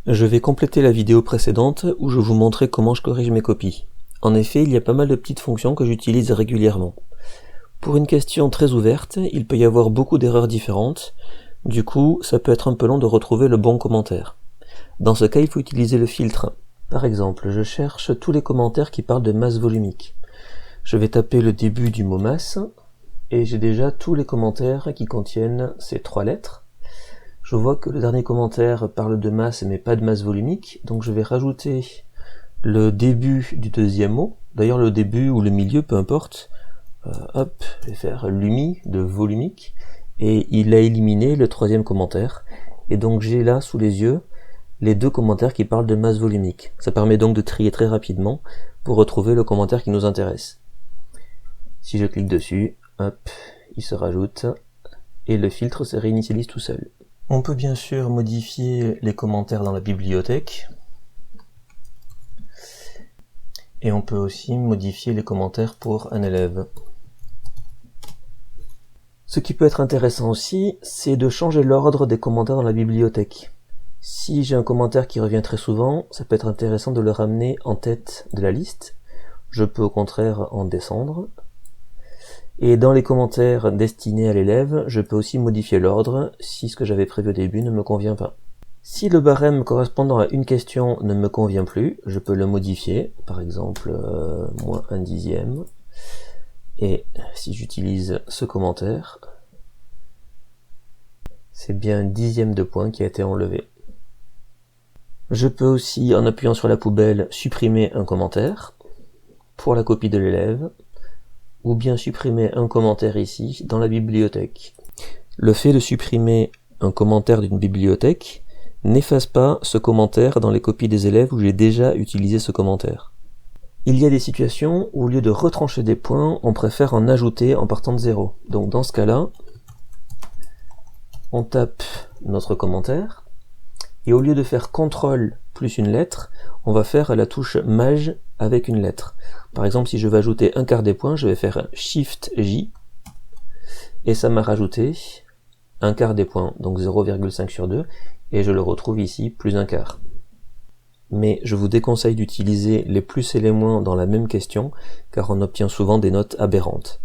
Je vais compléter la vidéo précédente où je vous montrais comment je corrige mes copies. En effet, il y a pas mal de petites fonctions que j'utilise régulièrement. Pour une question très ouverte, il peut y avoir beaucoup d'erreurs différentes, du coup ça peut être un peu long de retrouver le bon commentaire. Dans ce cas, il faut utiliser le filtre. Par exemple, je cherche tous les commentaires qui parlent de masse volumique. Je vais taper le début du mot masse, et j'ai déjà tous les commentaires qui contiennent ces trois lettres. Je vois que le dernier commentaire parle de masse mais pas de masse volumique, donc je vais rajouter le début du deuxième mot, d'ailleurs le début ou le milieu, peu importe. Hop, je vais faire lumi de volumique, et il a éliminé le troisième commentaire, et donc j'ai là sous les yeux les deux commentaires qui parlent de masse volumique. Ça permet donc de trier très rapidement pour retrouver le commentaire qui nous intéresse. Si je clique dessus, hop, il se rajoute, et le filtre se réinitialise tout seul. On peut bien sûr modifier les commentaires dans la bibliothèque, et on peut aussi modifier les commentaires pour un élève. Ce qui peut être intéressant aussi, c'est de changer l'ordre des commentaires dans la bibliothèque. Si j'ai un commentaire qui revient très souvent, ça peut être intéressant de le ramener en tête de la liste. Je peux au contraire en descendre. Et dans les commentaires destinés à l'élève, je peux aussi modifier l'ordre si ce que j'avais prévu au début ne me convient pas. Si le barème correspondant à une question ne me convient plus, je peux le modifier, par exemple moins 1/10. Et si j'utilise ce commentaire, c'est bien 1/10 de point qui a été enlevé. Je peux aussi, en appuyant sur la poubelle, supprimer un commentaire pour la copie de l'élève, ou bien supprimer un commentaire ici, dans la bibliothèque. Le fait de supprimer un commentaire d'une bibliothèque n'efface pas ce commentaire dans les copies des élèves où j'ai déjà utilisé ce commentaire. Il y a des situations où au lieu de retrancher des points, on préfère en ajouter en partant de 0. Donc dans ce cas-là, on tape notre commentaire, et au lieu de faire CTRL plus une lettre, on va faire la touche Maj avec une lettre. Par exemple, si je veux ajouter un quart des points, je vais faire Shift J, et ça m'a rajouté un quart des points, donc 0,5 sur 2, et je le retrouve ici, plus un quart. Mais je vous déconseille d'utiliser les plus et les moins dans la même question, car on obtient souvent des notes aberrantes.